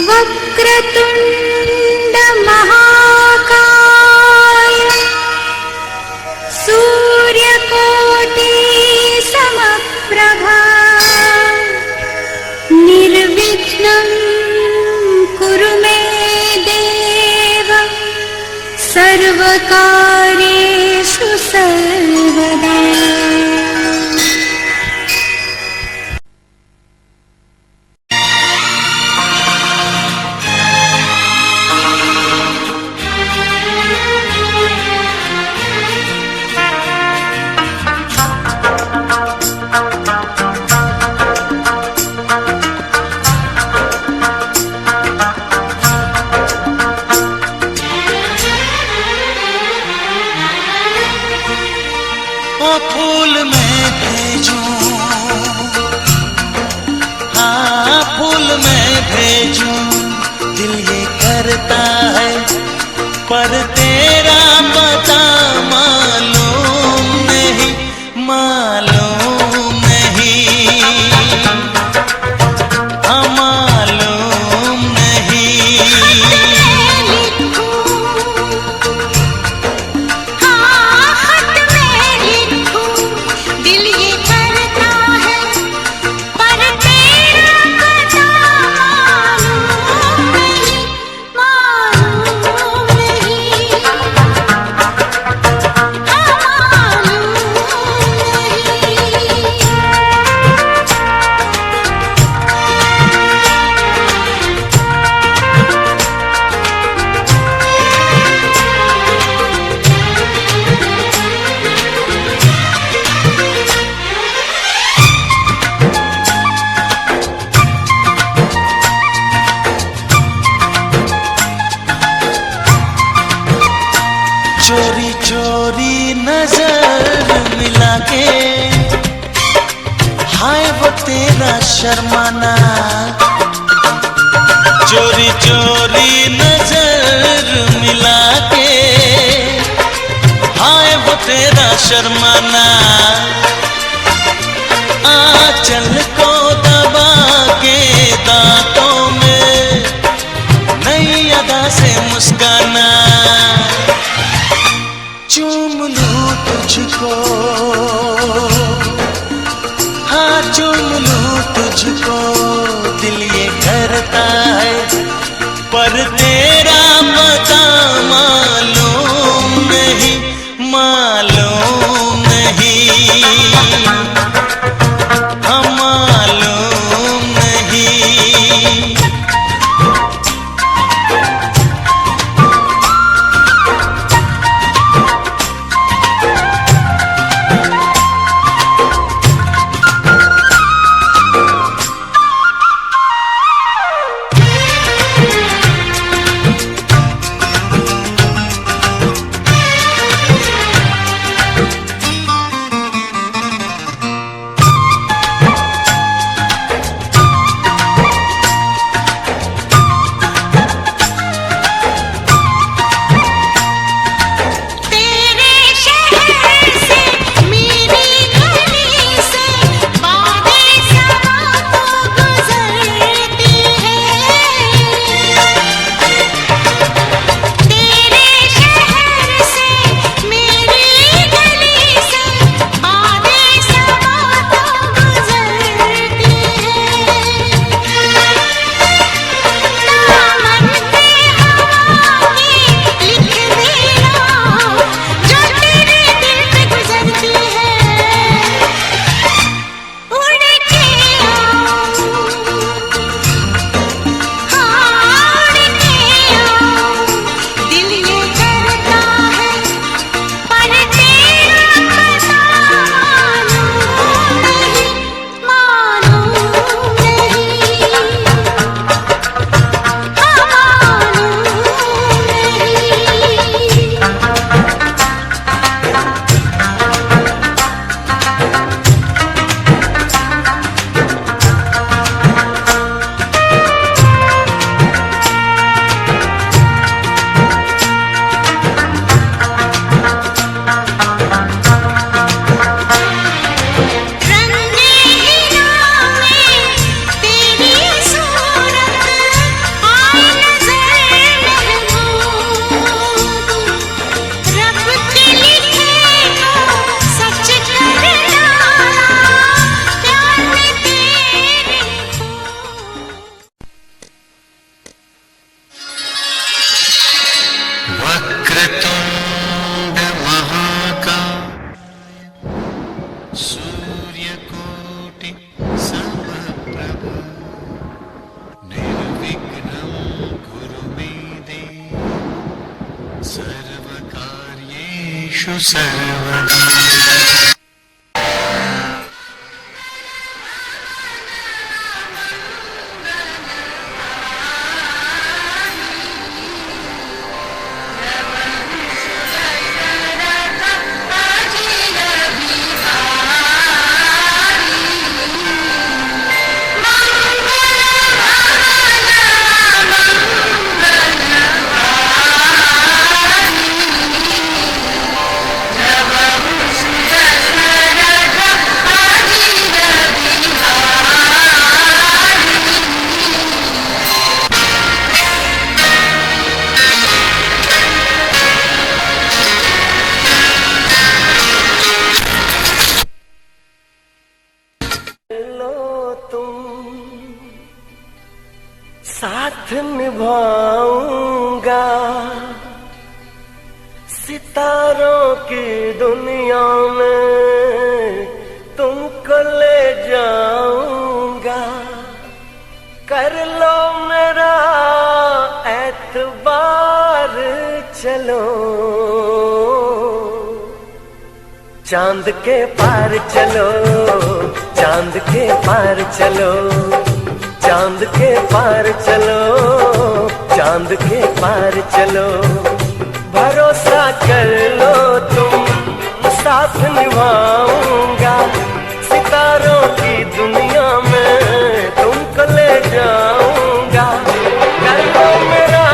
वक्रतुंड महाकाय सूर्यकोटि समप्रभा निर्विघ्नं कुरु मे देव सर्वकार्येषु सर्वदा। फूल मैं भेजूं, हाँ फूल मैं भेजूं, दिल ये करता है पर तेरा पता मालूम नहीं, मालूम नहीं, हाँ मालूम नहीं। चोरी चोरी नजर मिला के, हाय वो तेरा शर्माना, चोरी चोरी नजर मिला के, हाय वो तेरा शर्माना, आंचल को दबा के दांतों में नई अदा से मुस्काना, चूम लूं तुझको, हाँ चूम लूं तुझको, दिल ये करता है पर तेरा पता मालूम नहीं, मालूम नहीं, हाँ मालूम नहीं। सर्वेषु सर्वदा। साथ निभाऊंगा सितारों की दुनिया में, तुमको ले जाऊंगा। कर लो मेरा एतबार, चलो चांद के पार चलो, चांद के पार चलो, चांद के पार चलो, चांद के पार चलो। भरोसा कर लो तुम, साथ निभाऊंगा सितारों की दुनिया में, तुमको ले जाऊंगा। कर लो मेरा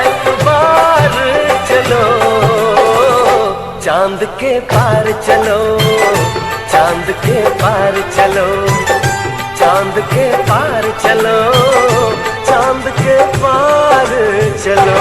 एतबार, चलो चांद के पार चलो, चांद के पार चलो, चांद के पार चलो, चांद के पार चलो।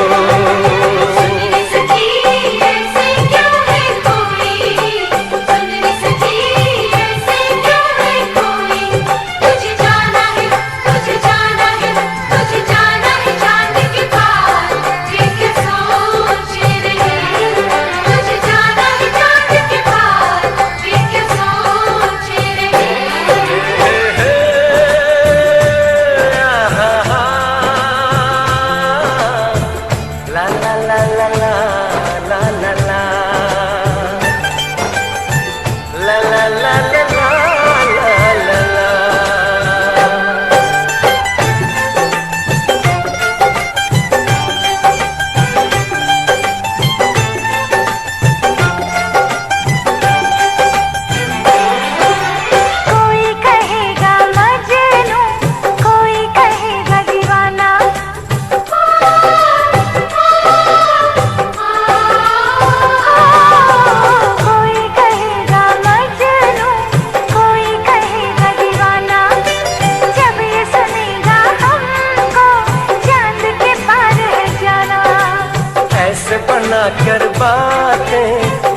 कर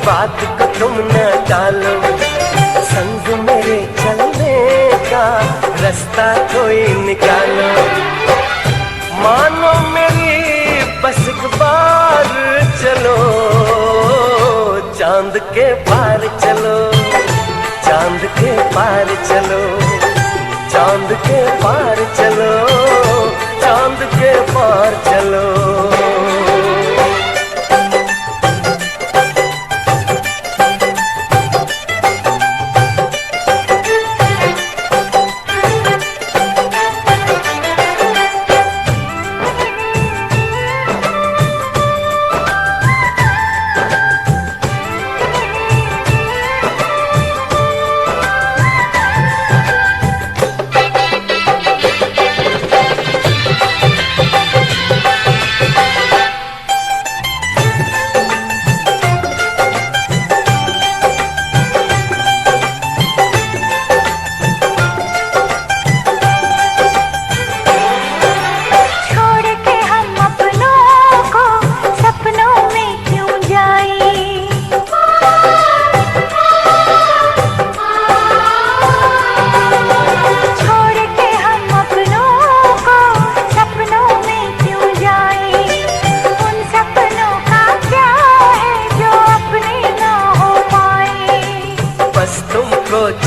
बात को तुम न टालो, संग मेरे चलने का रास्ता कोई निकालो। मानो मेरी बस एक बार चलो, चांद के पार चलो, चांद के पार चलो, चांद के पार चलो, चांद के पार चलो।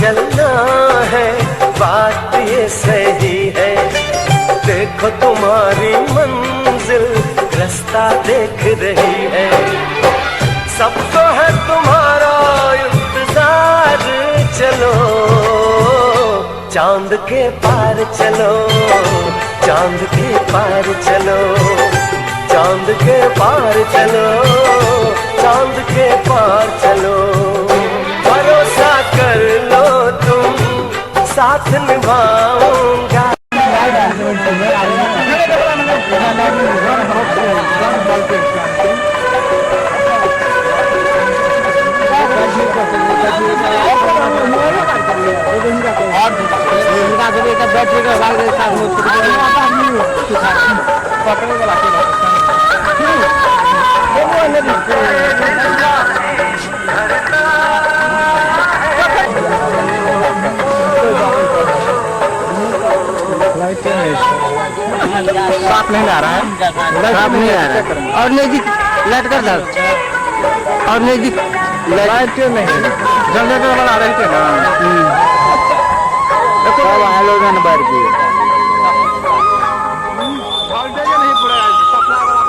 चलना है बात ये सही है, देखो तुम्हारी मंजिल रास्ता देख रही है। सबको है चांद के पार चलो, चांद के पार चलो, चांद के पार चलो, चांद के पार चलो। भरोसा कर लो तुम, साथ निभाऊंगा। बैटरी का भाग साफ नहीं आ रहा है, साफ नहीं आ रहा है। और नजदीक लाइट कर दर, और नजदीक लाइट नहीं, जनरेटर वाला आ रही थी ना। देखो हेलोजन बार की नहीं पड़ा सप्लाई वाला।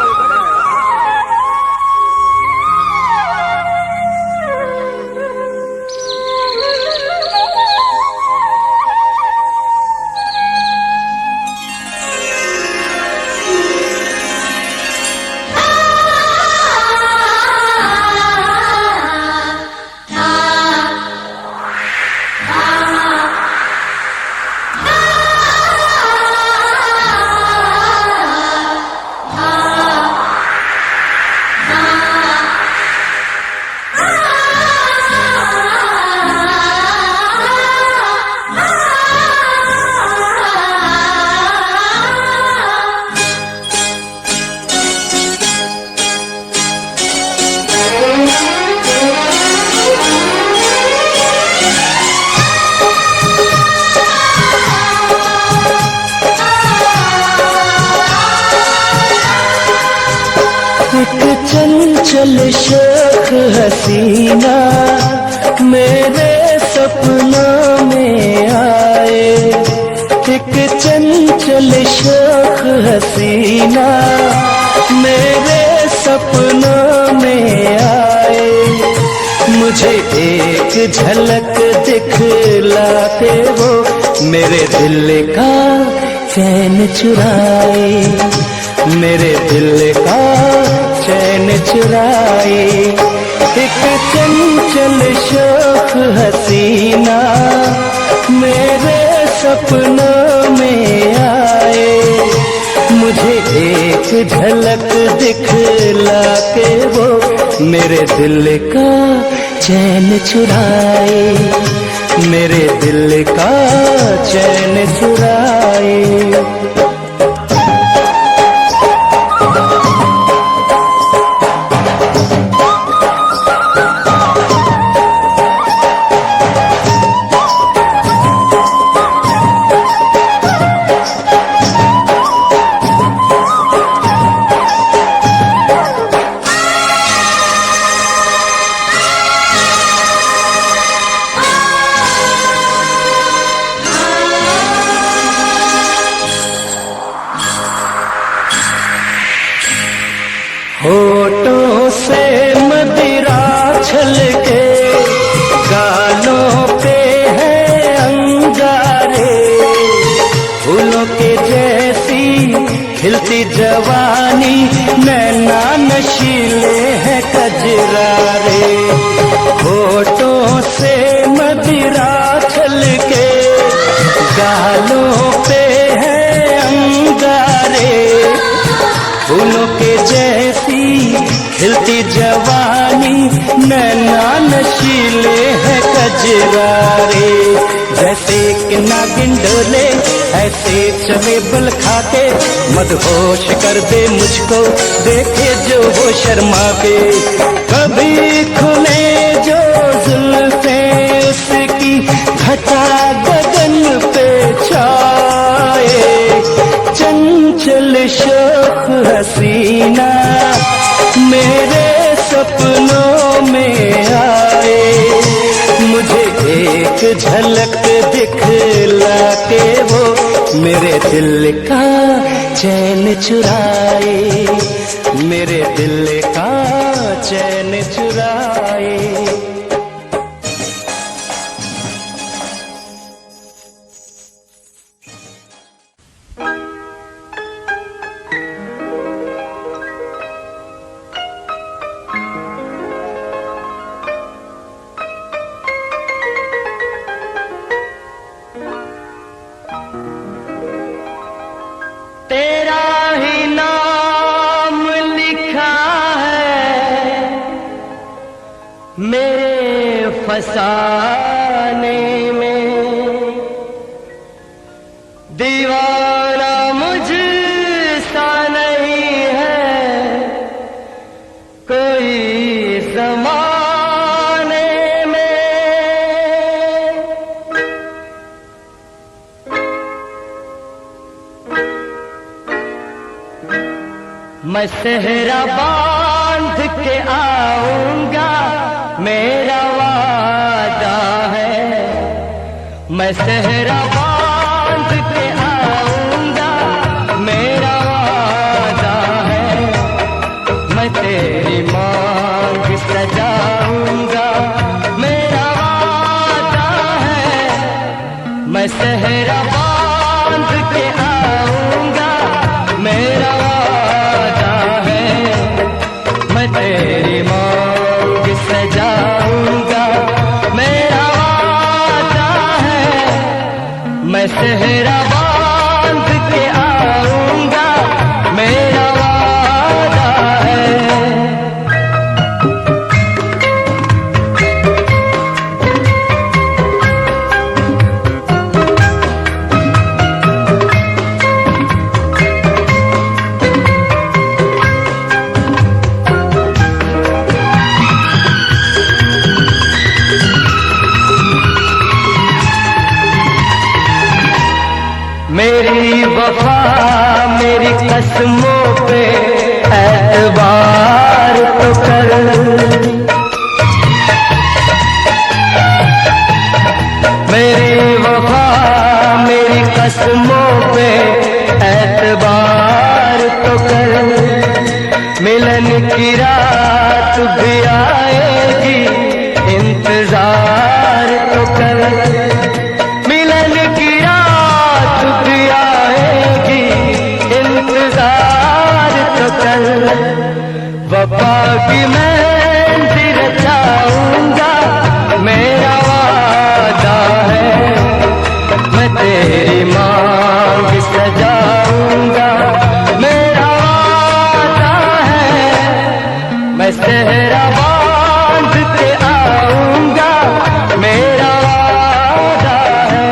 चंचल शौक हसीना मेरे सपनों में आए, एक चंचल शौक हसीना मेरे सपनों में आए। मुझे एक झलक दिखलाते वो मेरे दिल का चैन चुराए, मेरे दिल का चैन चुराए। एक चंचल शौक हसीना मेरे सपनों में आए, मुझे एक झलक दिखला के वो मेरे दिल का चैन चुराए, मेरे दिल का चैन चुराए। होठों से मदिरा छलके, गालों पे है अंगारे, फूलों के जैसी खिलती जवानी, नैना नशीले हैं कजरारे। होठों से मदिरा छलके, गालों पे है अंगारे, फूलों के जैसी खिलती जवानी, नैना नशीले हैं कजरारे। जैसे कि नागिन डोले ऐसे चले बल खाते, मदहोश कर दे मुझको देखे जो वो शर्मा के। कभी खुले जो जुल्फे उसकी घटा गगन पे छाए, चंचल शौक हसीना मेरे सपनों में आए, मुझे एक झलक दिखला के वो मेरे दिल का चैन चुराए, मेरे दिल का चैन चुराए। फसाने में, दीवाना मुझसा नहीं है कोई ज़माने में। मैं सेहरा बांध के आऊंगा, मेरा वादा है। मैं सेहरा बांध के आऊंगा, मेरा वादा है। मैं तेरी मांग सजाऊंगा, मेरा वादा है। मैं सेहरा बांध के आऊंगा, मेरा वादा है। मैं तेरी मांग सजाऊंगा, मेरा वादा है। मैं सेहरा बांध के आऊंगा, मेरा वादा है। मेरी वफा मेरी कसमों पे एतबार तो कर। मेरी वफा मेरी कसमों पे एतबार तो कर। मिलन की रात भी आएगी, इंतजार तो कर। मिलन की रात भी आएगी, इंतजार तो कर। वफा की मेहंदी रचाऊंगा, मेरा वादा है। मैं तेरी मांग सजाऊंगा, मेरा वादा है। मैं सेहरा बांध के आऊंगा, मेरा वादा है।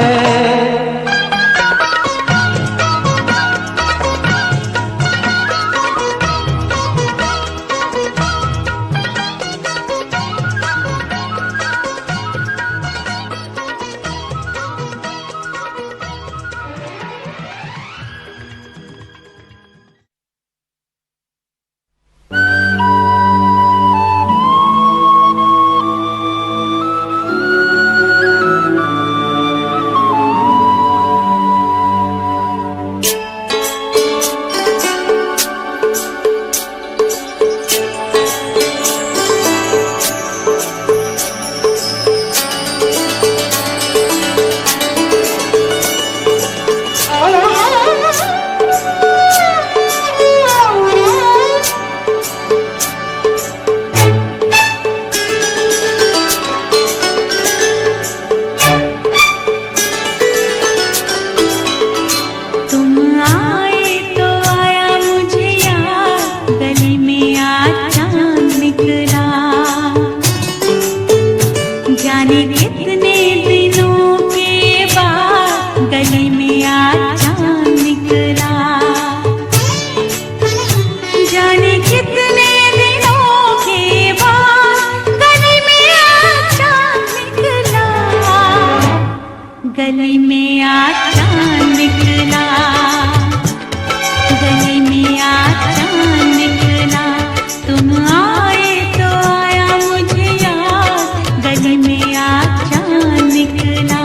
गली में आज चांद निकला, गली में आज चांद निकला। तुम आए तो आया मुझे याद, गली में आज चांद निकला।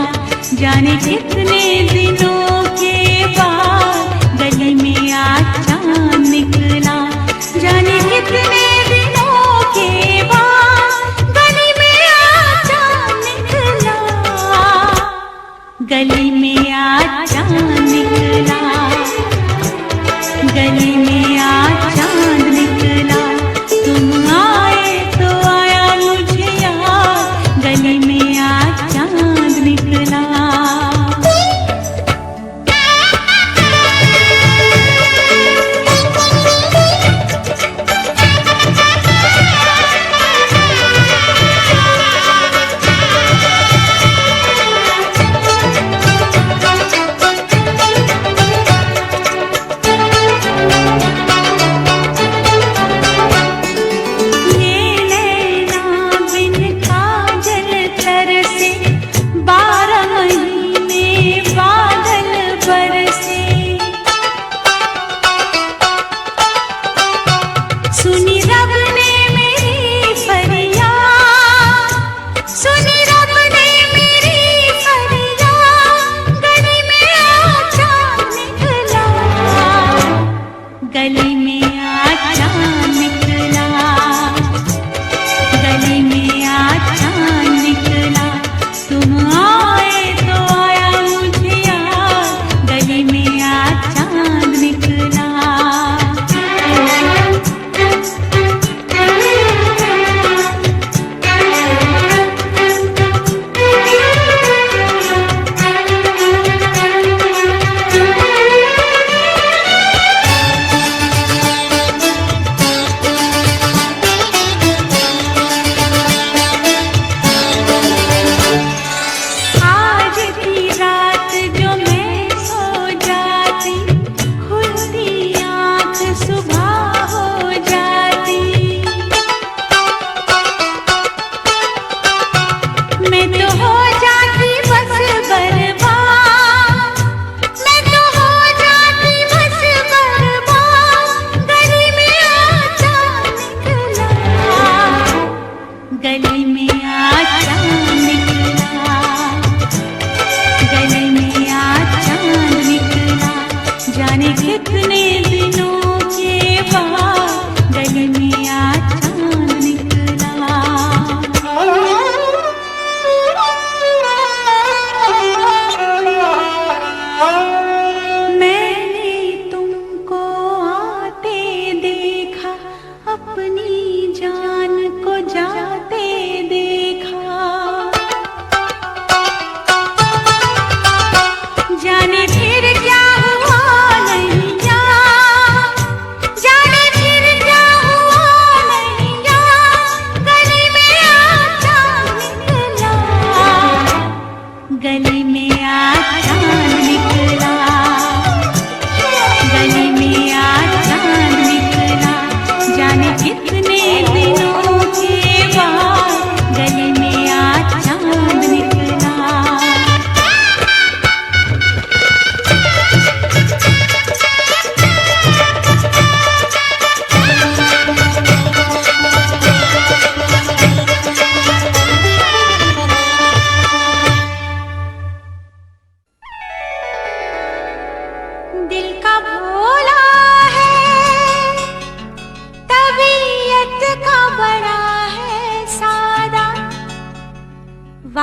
जाने कितने दिनों के बाद गली में आज चांद निकला। जाने कितने दिनों के बाद गली में आज चांद निकला। गली में आज चांद निकला, गली में आज चांद निकला। तुम आए तो आया मुझे याद, गली में आज चांद निकला।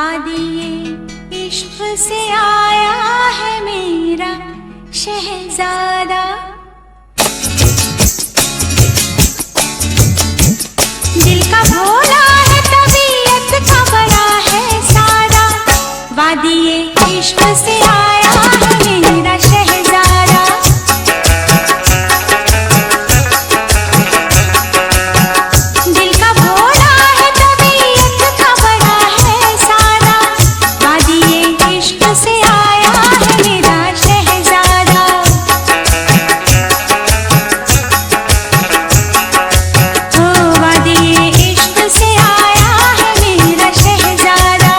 वादिये इश्क से आया है मेरा शहजादा। दिल का भोला है तबीयत का बड़ा है सादा, वादिये इश्क से आया है मेरा शहजादा। दिल का भोला है तबीयत का बड़ा है सादा, वादिये इश्क से आया है मेरा शहजादा। ओ वादिये इश्क से आया है मेरा शहजादा।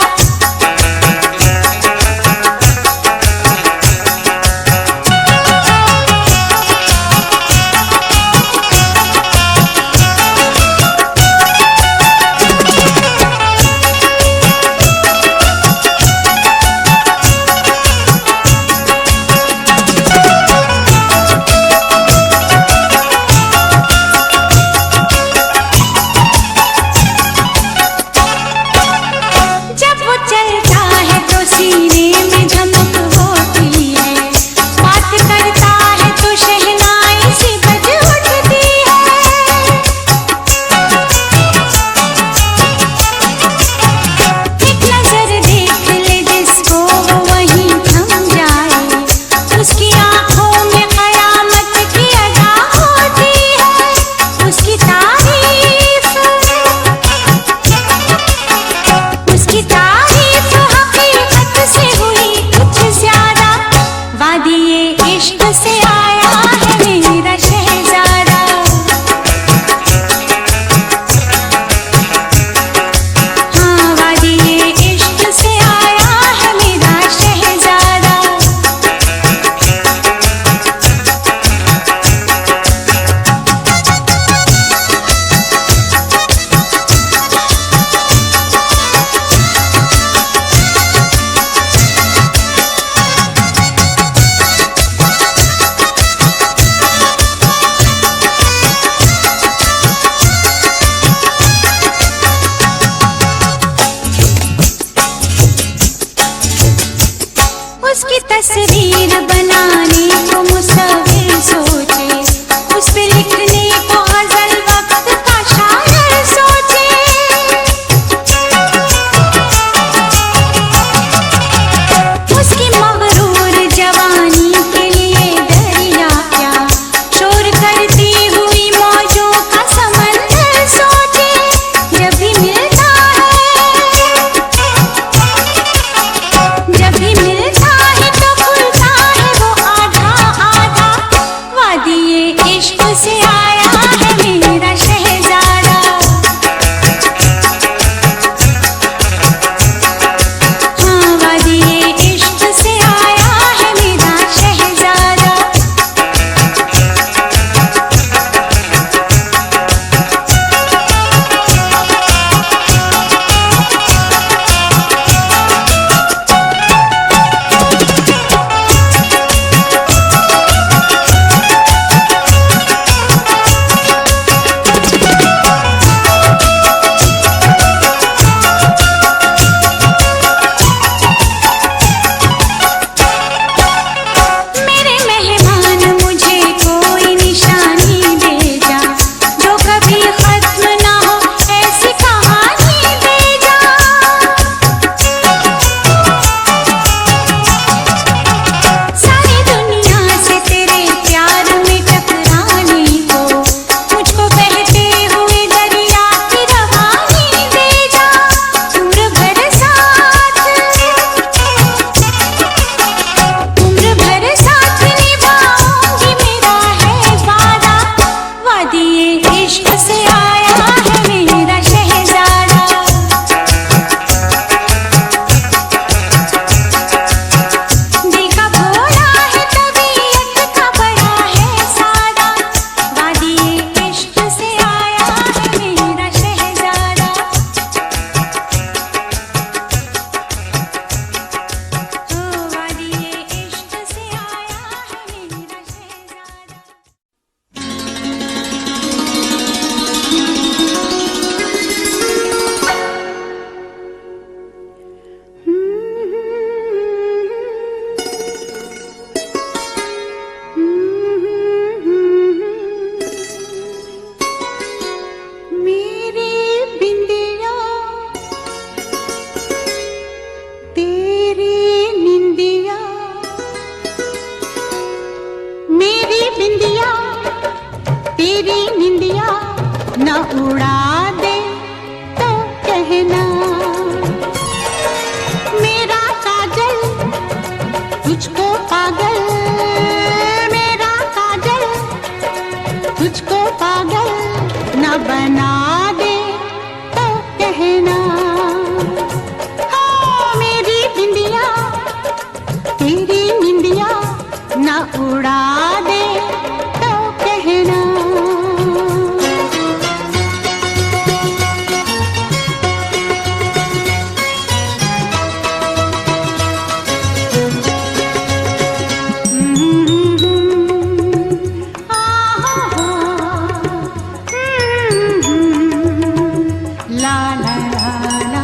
ला ला ला ला।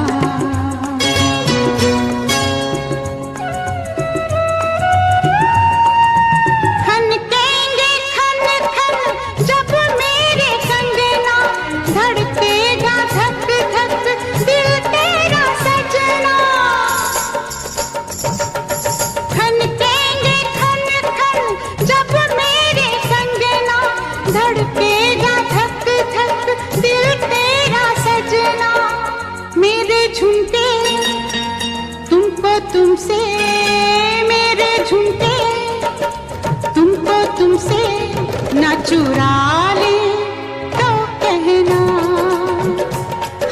खनकेंगे खन खन जब मेरे कंगना, धड़केगा धक धक दिल तेरा सजना। खनकेंगे खन खन जब मेरे कंगना, धड़केगा धक धक दिल तेरा सजना। मेरे झुमके तुमको तुमसे, मेरे झुमके तुमको तुमसे न चुरा ले तो कहना।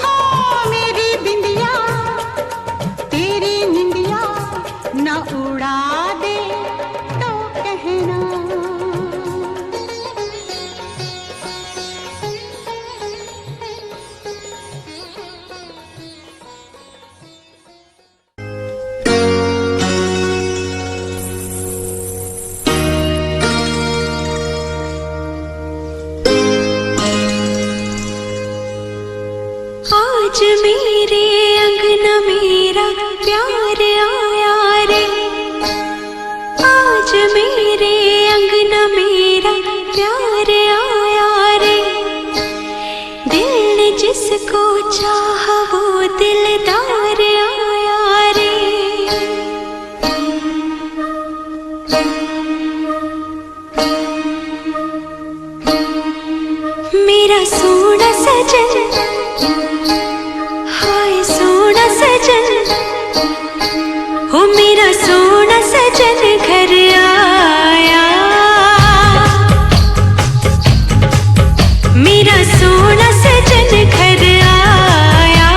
हाँ मेरी बिंदिया तेरी निंदिया न उड़ा दे तो कहना। आज मेरे अंगना मेरा प्यार आया रे, आज मेरे अंगना मेरा प्यार आया रे। दिल ने जिसको चाहा वो दिलदार आया रे। मेरा सोना सजन, हाय सोना सजन, हो मेरा सोना सजन घर आया। मेरा सोना सजन घर आया,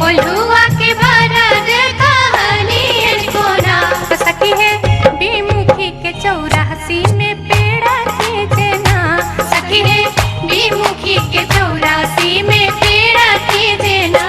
कोल्हुआ के भरत कहानी कोना सखी है बीमुखी के चौरासी में पेड़ा खींचना सखी है बीमुखी के चौरासी में पेड़ा खींचना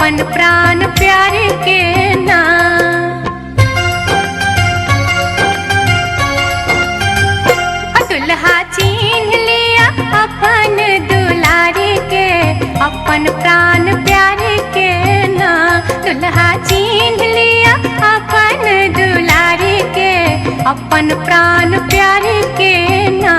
अपन प्राण प्यारे के ना। दुल्हा चीन लिया अपन दुलारी के, अपन प्राण प्यारे के ना। दुल्हा चीन लिया अपन दुलारी के, अपन प्राण प्यारे के ना।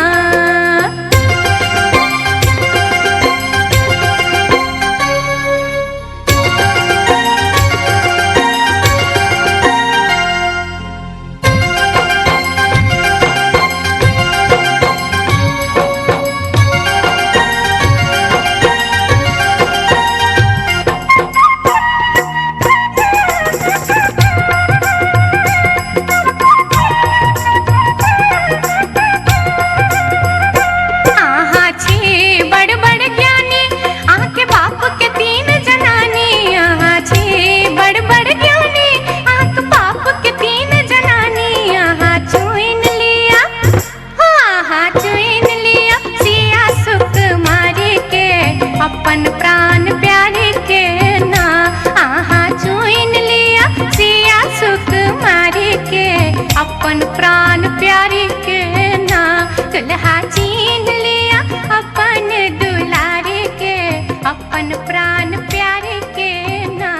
अपन प्राण प्यारे के ना। आहा चुन लिया सिया सुकुमारी के, अपन प्राण प्यारे के ना। दुल्हा चीन लिया अपन दुलारे के, अपन प्राण प्यारे के ना।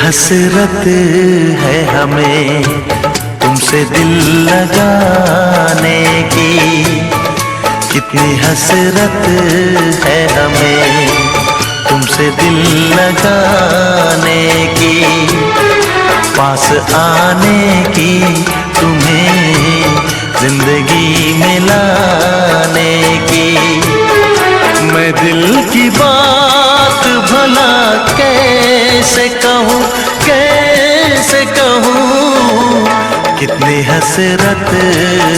हसरत है हमें तुमसे दिल लगाने की, कितनी हसरत है हमें तुमसे दिल लगाने की, पास आने की, तुम्हें जिंदगी में लाने की। मैं दिल की बात भला कैसे कहूँ, कैसे कहूँ, कितनी हसरत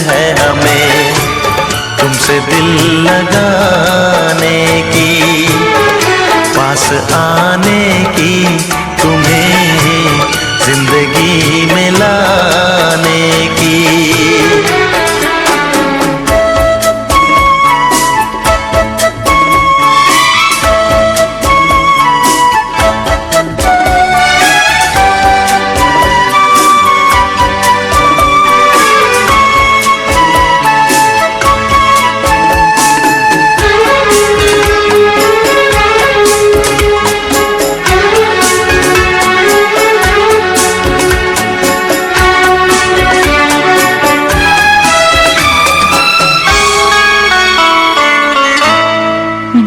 है हमें तुमसे दिल लगाने की, पास आने की, तुम्हें जिंदगी में लाने की।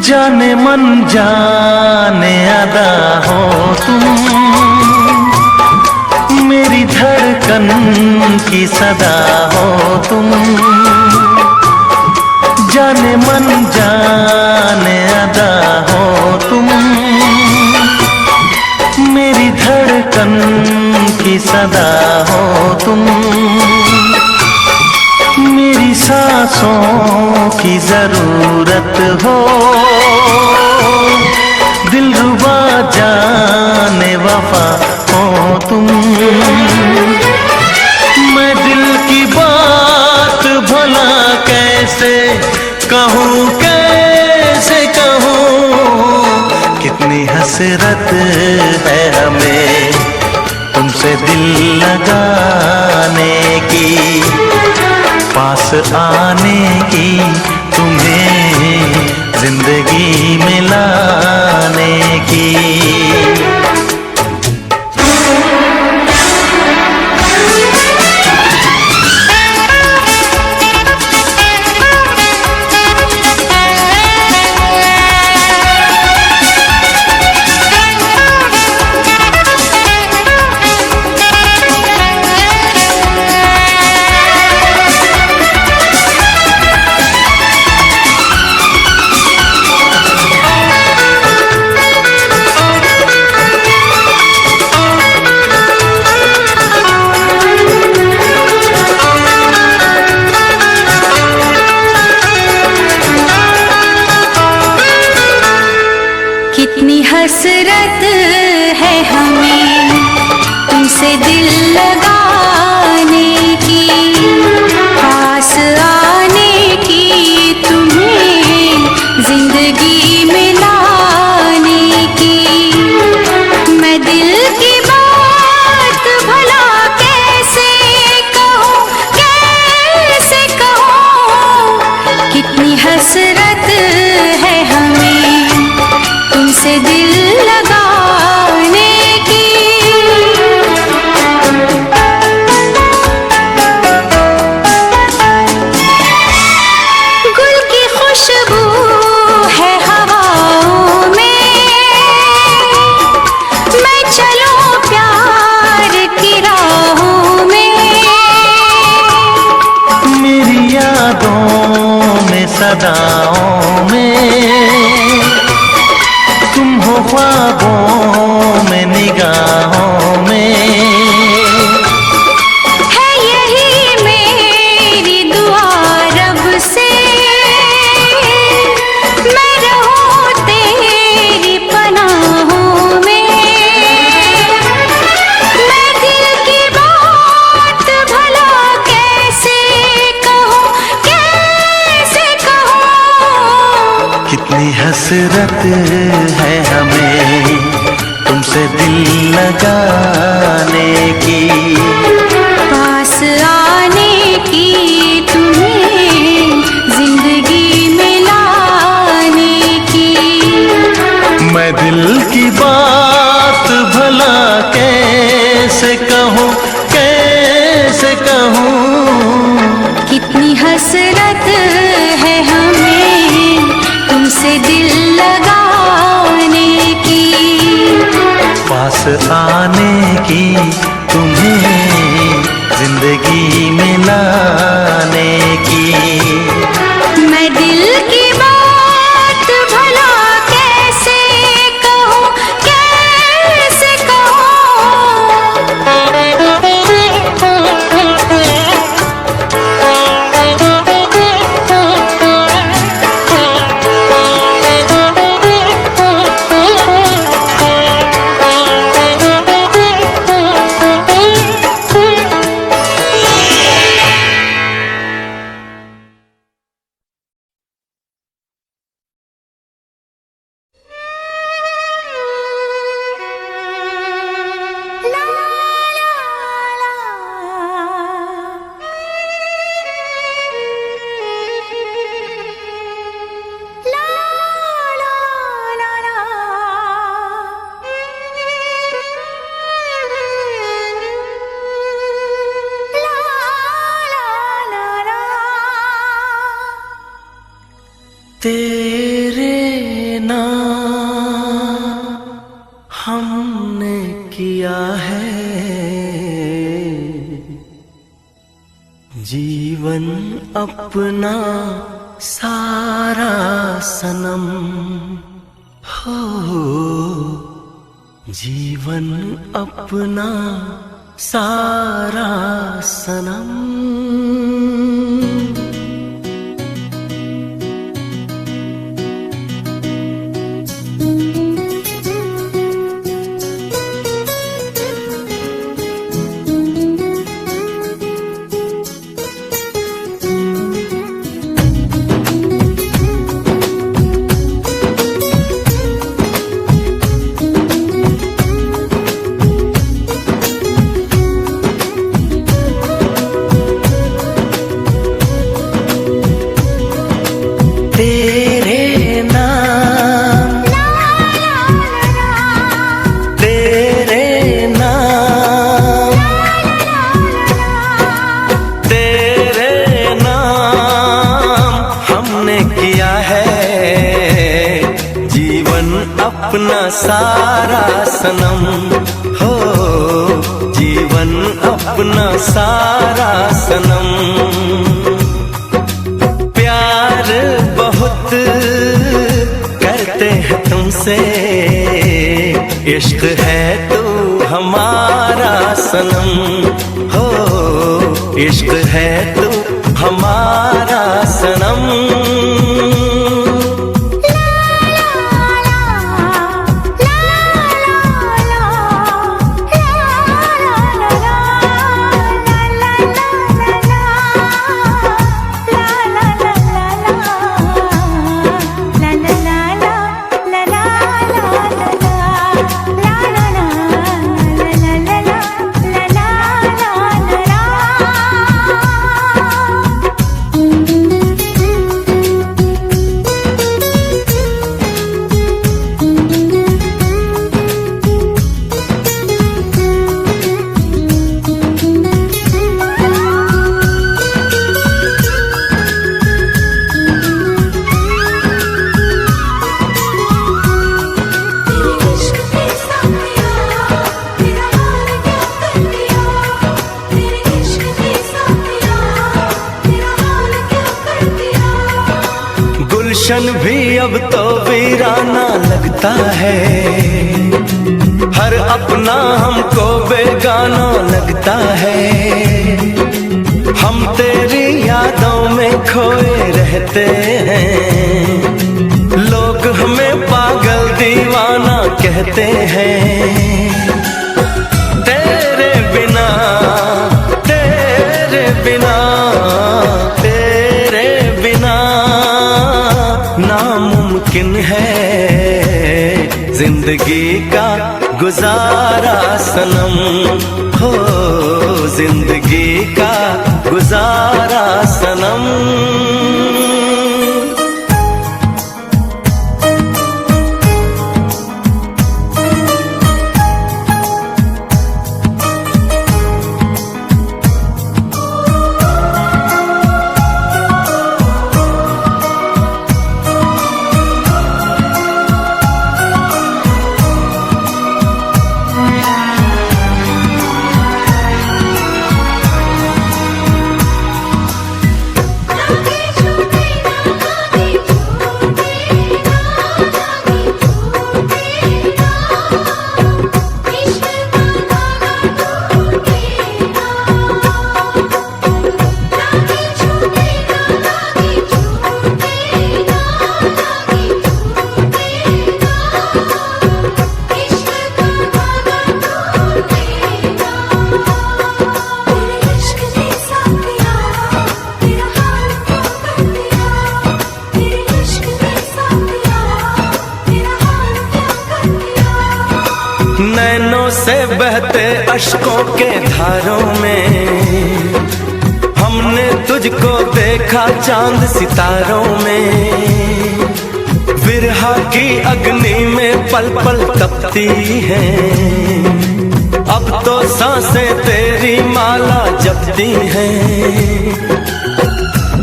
जाने मन जाने अदा हो तुम, मेरी धड़कन की सदा हो तुम। जाने मन जाने अदा हो तुम, मेरी धड़कन की सदा हो तुम। मेरी सांसों की जरूरत हो, दिलरुबा जाने वफा हो तुम। मैं दिल की बात भला कैसे कहूँ, कैसे कहूँ, कितनी हसरत है हमें तुमसे दिल लगाने की, पास आने की, तुम्हें जिंदगी में लाने की। कितनी हसरत है हमें तुमसे दिल लगाने की, पास आने की, तुम्हें जिंदगी में लाने की। मैं दिल की बात भला कैसे कहूँ, कैसे कहूँ, कितनी हसरत है हमें तुमसे दिल लगाने की। गुल की खुशबू है हवाओं में, मैं चलूं प्यार की राहों में। मेरी यादों में सदाओं में, तुम हो ख्वाबों में निगाहों में। है यही मेरी दुआ रब से, मैं रहूं तेरी पनाहों में। मैं दिल की बात भला कैसे कहूँ, कैसे कहूँ, कितनी हसरत है हमें तुमसे दिल लगाने की, पास आने की, तुम्हें जिंदगी में लाने की। मैं दिल की बात भला हसरत है हमें तुमसे दिल लगाने की, पास आने की, तुम्हें जिंदगी में लाने की। मैं दिल की बात भला कैसे कहूँ, कैसे तेरे नाम हमने किया है जीवन अपना सारा सनम हो, जीवन अपना सारा सनम। तेरे नाम, तेरे नाम, तेरे नाम हमने किया है जीवन अपना सारा सनम हो, जीवन अपना सारा सनम। प्यार बहुत करते हैं तुमसे, इश्क है तू हमारा सनम हो, इश्क है तू हमारा सनम। गुलशन भी अब तो वीराना लगता है, हर अपना हमको बेगाना लगता है। हम तेरी यादों में खोए रहते हैं, लोग हमें पागल दीवाना कहते हैं। तेरे बिना, तेरे बिना, तेरे बिना नामुमकिन है जिंदगी का गुजारा सनम हो, जिंदगी का गुजारा सनम। अश्कों के धारों में हमने तुझको देखा चांद सितारों में। विरहा की अग्नि में पल पल तपती है, अब तो सांसें तेरी माला जपती हैं।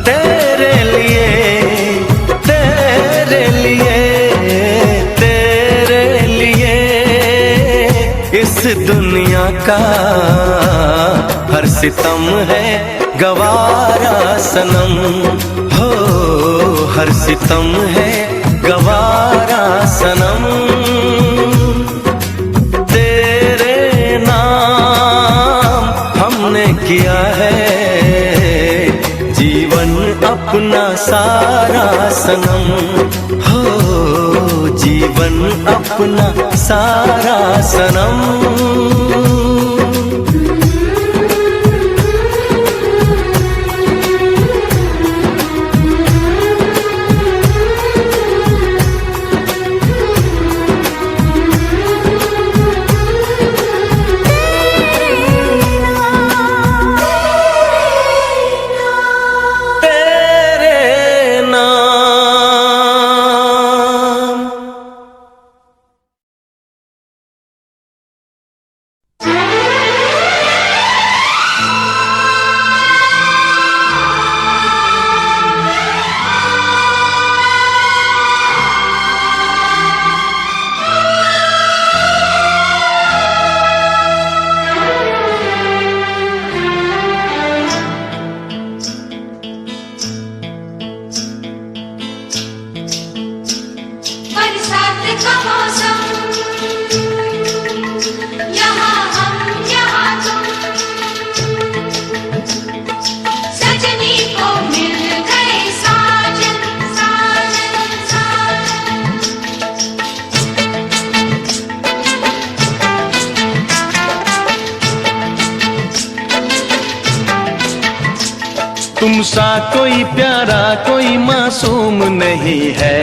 तेरे लिए तेरे लिए तेरे लिए इस दुनिया का हर सितम है गवारा सनम। हो हर सितम है गवारा सनम। तेरे नाम हमने किया है जीवन अपना सारा सनम। हो जीवन अपना सारा सनम। तुम सा कोई प्यारा कोई मासूम नहीं है।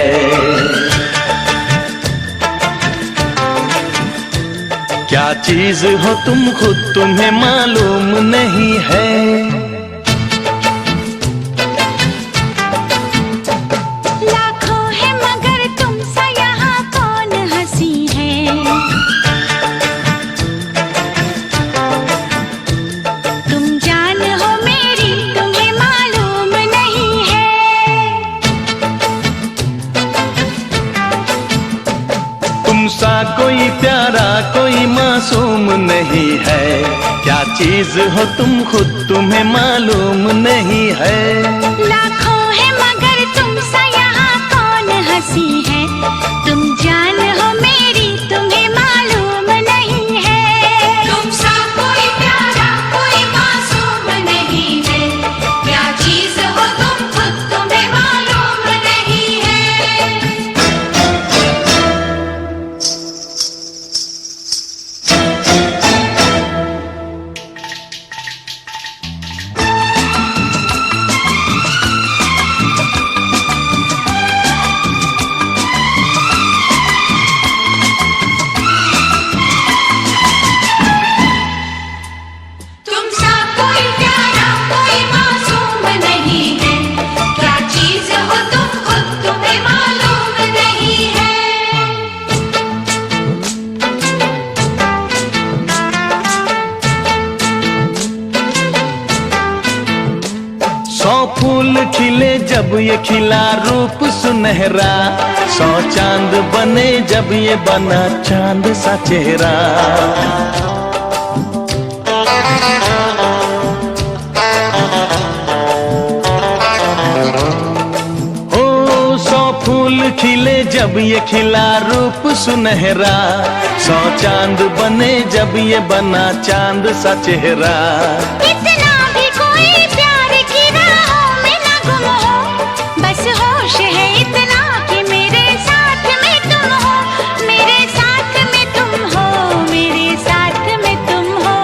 क्या चीज हो तुम खुद तुम्हें मालूम नहीं है। लाखों है मगर तुम सा यहाँ कौन हंसी है। तुम जान हो मेरी तुम्हें मालूम नहीं है। तुम सा कोई प्यारा कोई मासूम नहीं है। क्या चीज हो तुम खुद तुम्हें मालूम नहीं है। लाखों है मगर तुम सा यहाँ कौन हंसी है। तुम जान हो मेरी तुम्हें मालूम नहीं है। तुम सा कोई प्यारा कोई मासूम नहीं है। क्या चीज हो तुम खुद तुम्हें मालूम नहीं है। तुम सा कोई प्यारा कोई मासूम नहीं है। क्या चीज हो तुम खुद तुम्हें मालूम नहीं है। 100 फूल खिले जब ये खिला रूप सुनहरा। 100 चांद बने जब ये बना चांद सा चेहरा। ओ 100 फूल खिले जब ये खिला रूप सुनहरा। 100 चांद बने जब ये बना चांद सा चेहरा। इतना भी कोई प्यार की राहों में ना गुम हो। बस होश है इतना कि मेरे साथ में तुम हो। मेरे साथ में तुम हो। मेरे साथ में तुम हो।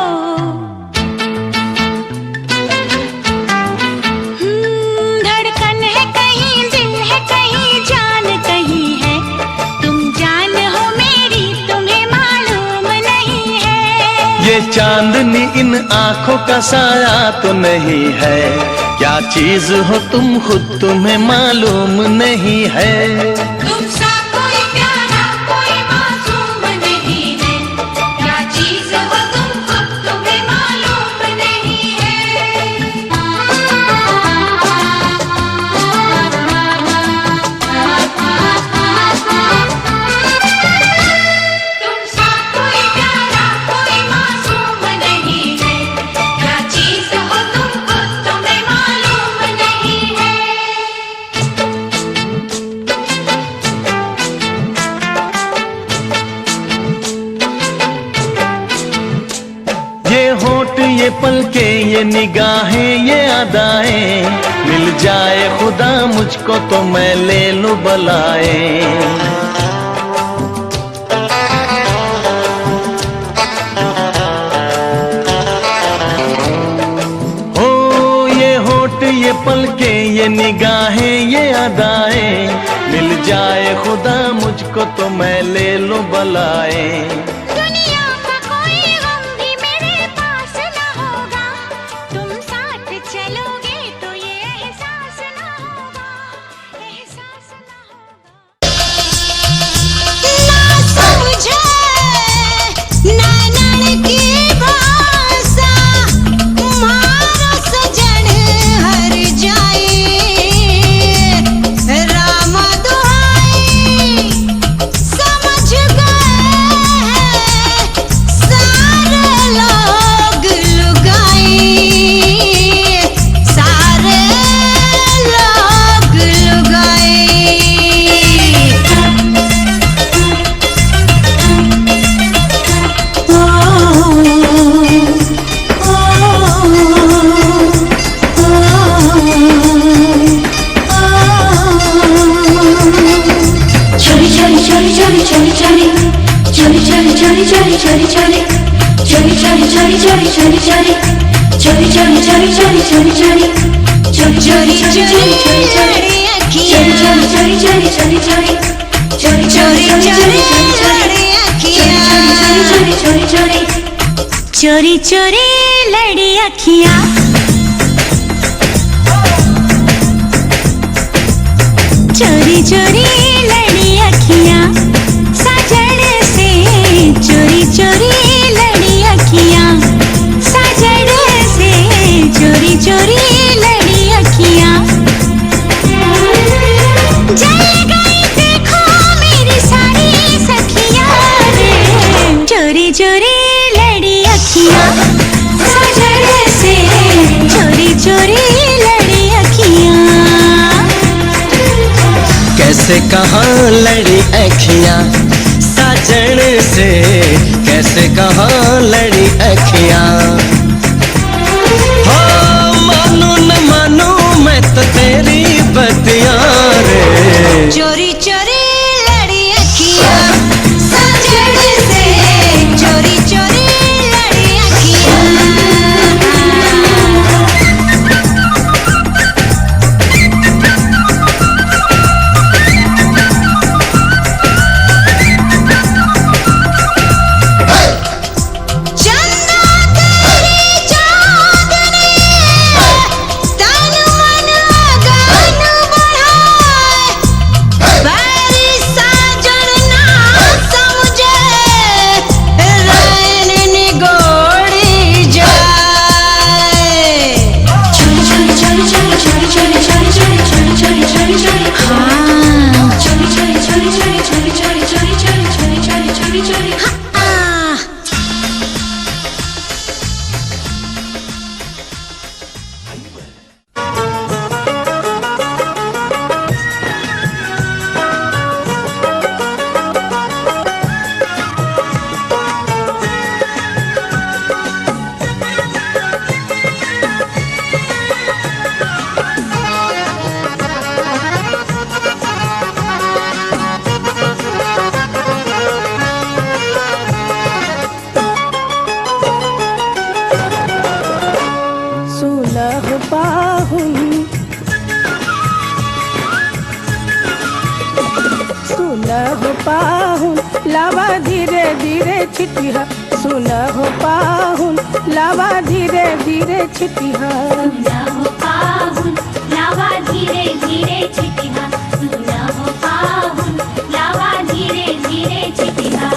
धड़कन है कहीं दिल है कहीं जान कहीं है। तुम जान हो मेरी तुम्हें मालूम नहीं है। ये चांदनी इन आंखों का साया तो नहीं है, क्या चीज हो तुम खुद तुम्हें मालूम नहीं है। तुमसा कोई प्यारा कोई मासूम नहीं है, क्या चीज हो तुम खुद तुम्हें मालूम नहीं है। तुमसा कोई प्यारा कोई मासूम नहीं है, क्या चीज हो तुम खुद तुम्हें मालूम नहीं है। ये होठ ये पलके ये निगाहें ये अदाएं, मिल जाए खुदा मुझको तो मैं ले लूं बलाए। ओ ये होठ ये पलके ये निगाहें ये अदाएं, मिल जाए खुदा मुझको तो मैं ले लूं बलाए। दुनिया का कोई गम भी मेरे पास न होगा, तुम साथ चलोगे तो ये एहसास न होगा, एहसास न होगा। ना समझे नैनन की भाषा, तुम्हारा सजन हर जाए। राम दुहाई समझ गए सारे लोग लुगाई, सारे लोग लुगाई। चोरी चोरी लड़ी अखियां, चोरी चोरी लड़ी अखियां साजन से, चोरी चोरी लड़ी अखियां साजन से, चोरी चोरी लड़ी अखियां। जल गई देखो मेरी सारी सखियां रे, चोरी चोरी लड़ी अखियां साजन से, चोरी चोरी लड़ी अखियां। कैसे कहाँ लड़ी अखियाँ साजन से, कैसे कहाँ लड़ी अखियाँ। हो मानू न मानू मैं तो तेरी बतियाँ रे। चोरी चोरी लड़ी अखियां साजन से, चोरी चोरी लड़ी अखियां। चंदा तेरी चांदनी तन मन लगन बढ़ाए, बैरी साजन ना समझे रैन निगोड़ी जाए। चोरी चोरी चोरी चोरी चोरी चोरी चोरी चोरी चोरी चोरी चोरी हाँ, चोरी चोरी चोरी चोरी चोरी चोरी चोरी चोरी चोरी चोरी चोरी चोरी हाँ। सुलह बाहुन सुलह बाहुन लावा धीरे धीरे छिटिया, सुना हो पाहुन लावा धीरे धीरे छिटिहा सुना हो पाहुन लावा धीरे धीरे छिटिहा सुना हो पाहुन लावा धीरे धीरे छिटिहा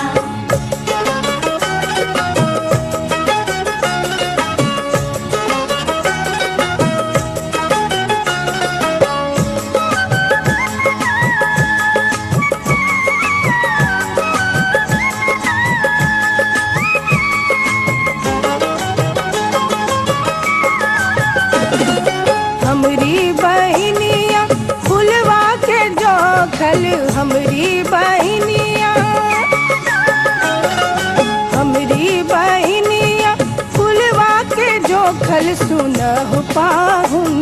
हमरी बहनिया फुलवा के जोखल हमरी बहनिया फुलवा के जोखल सुना हो पाहुन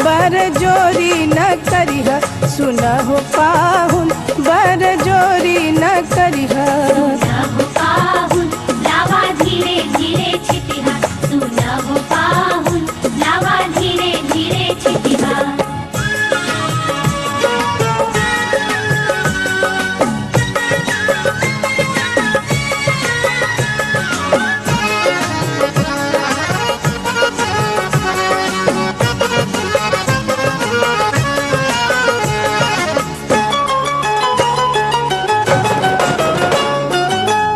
बर जोरी न करिहा सुना हो पाहुन बर जोरी न करिहा सुना हो पाहुन लावा धीरे धीरे छिटिहा सुना हो पाहुन लावा धीरे धीरे छिटिहा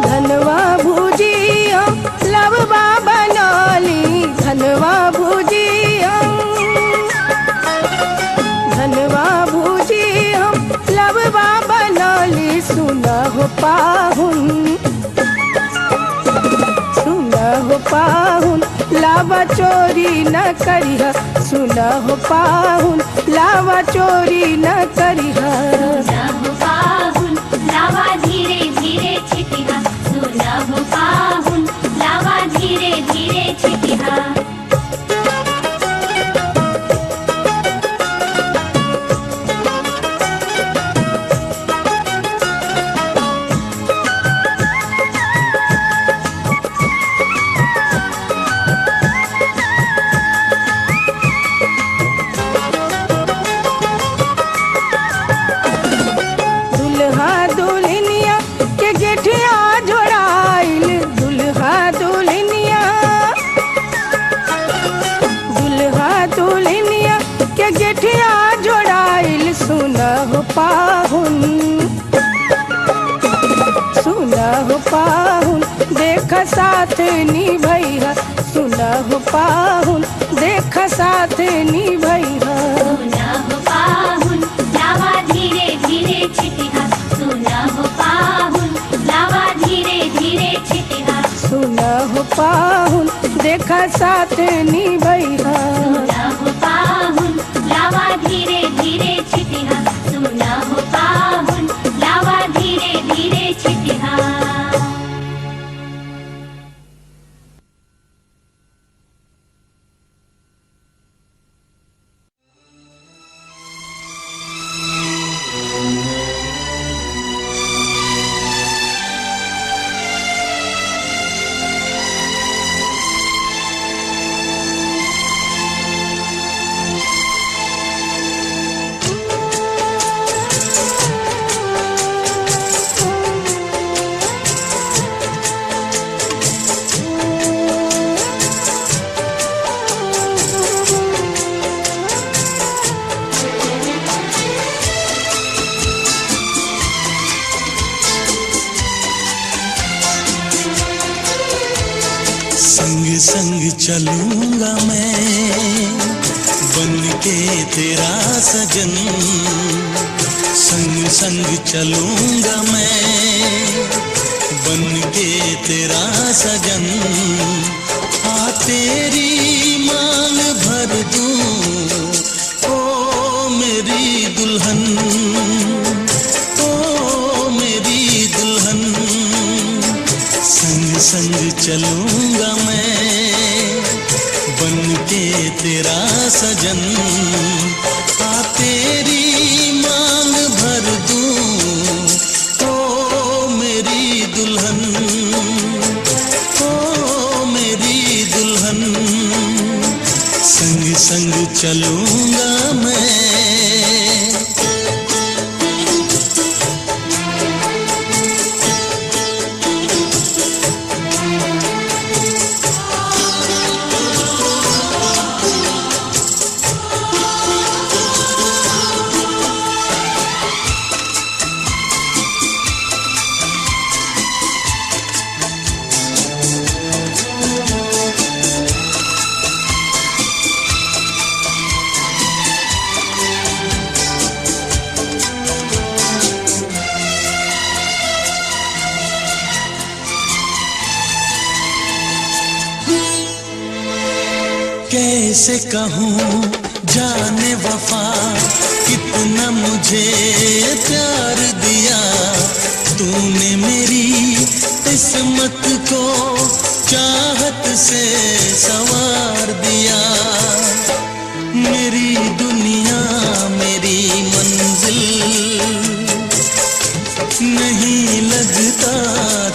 धनवा भुजिया लवबा बनौली धनवा भुजिया लवबा बनौली सुना हो पाहुन लावा चोरी न करिहा सुना हो पाहुन लावा चोरी न करिहा सुना हो पाहुन लावा धीरे धीरे छिटिहा सुना हो पाहुन लावा धीरे धीरे छिटिहा दुल्हा दुल्हनिया के गेठिया जोड़ाइल दुल्हा दुल्हनिया के गेठिया जोड़ाइल सुना हो पाहुन देख साथ निभैया सुना हो पाहुन देख साथ निभैया सुना हो पाहुन लावा धीरे धीरे छिटिहा सुना हो पाहुन लावा धीरे धीरे छिटिहा सुना हो पाहुन देख साथ निभैया सुना हो पाहुन लावा धीरे धीरे छिटिहा सुना हो पाहुन लावा धीरे धीरे छिटिहा संग संग चलूंगा मैं बन के तेरा सजन संग संग चलूंगा मैं बन के तेरा सजन आ तेरी मांग भर दूं ओ मेरी दुल्हन ओ मेरी दुल्हन संग संग चलूंगा मैं बन के तेरा सजन आ तेरी मांग भर दूं ओ मेरी दुल्हन ओ मेरी दुल्हन संग संग चलूंगा मैं कैसे कहूँ जाने वफा कितना मुझे प्यार दिया तूने मेरी किस्मत को चाहत से संवार दिया मेरी दुनिया मेरी मंजिल नहीं लगता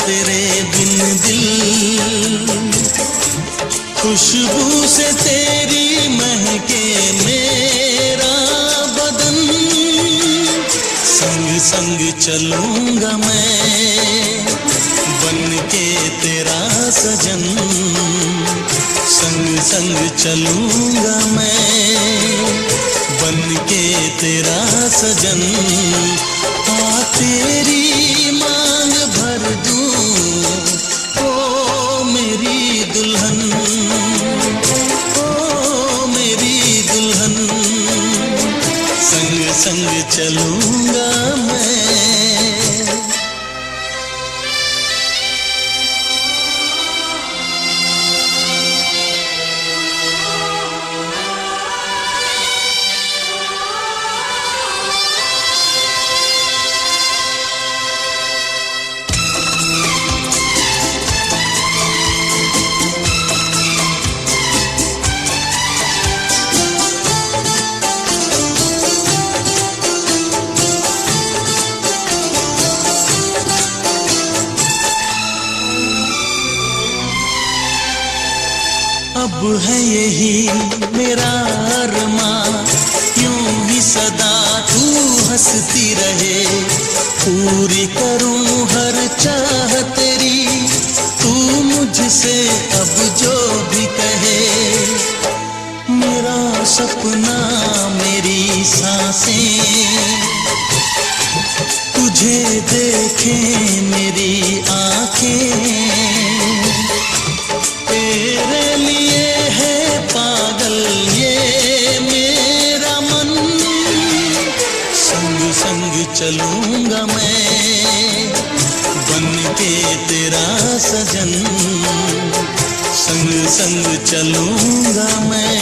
तेरे बिन दिल खुशबू से तेरी महके मेरा बदन संग संग चलूंगा मैं बन के तेरा सजन संग संग चलूंगा मैं बन के तेरा सजन आ तेरी मांग भर दूं ओ मेरी दुल्हन ओ मेरी दुल्हन संग संग चलूंगा मैं अब है यही मेरा अरमां यूं ही सदा तू हंसती रहे पूरी करूं हर चाह तेरी तू मुझसे अब जो भी कहे मेरा सपना मेरी सांसें तुझे देखें मेरी आंखें तेरे लिए है पागल ये मेरा मन संग संग चलूंगा मैं बन के तेरा सजन संग संग चलूंगा मैं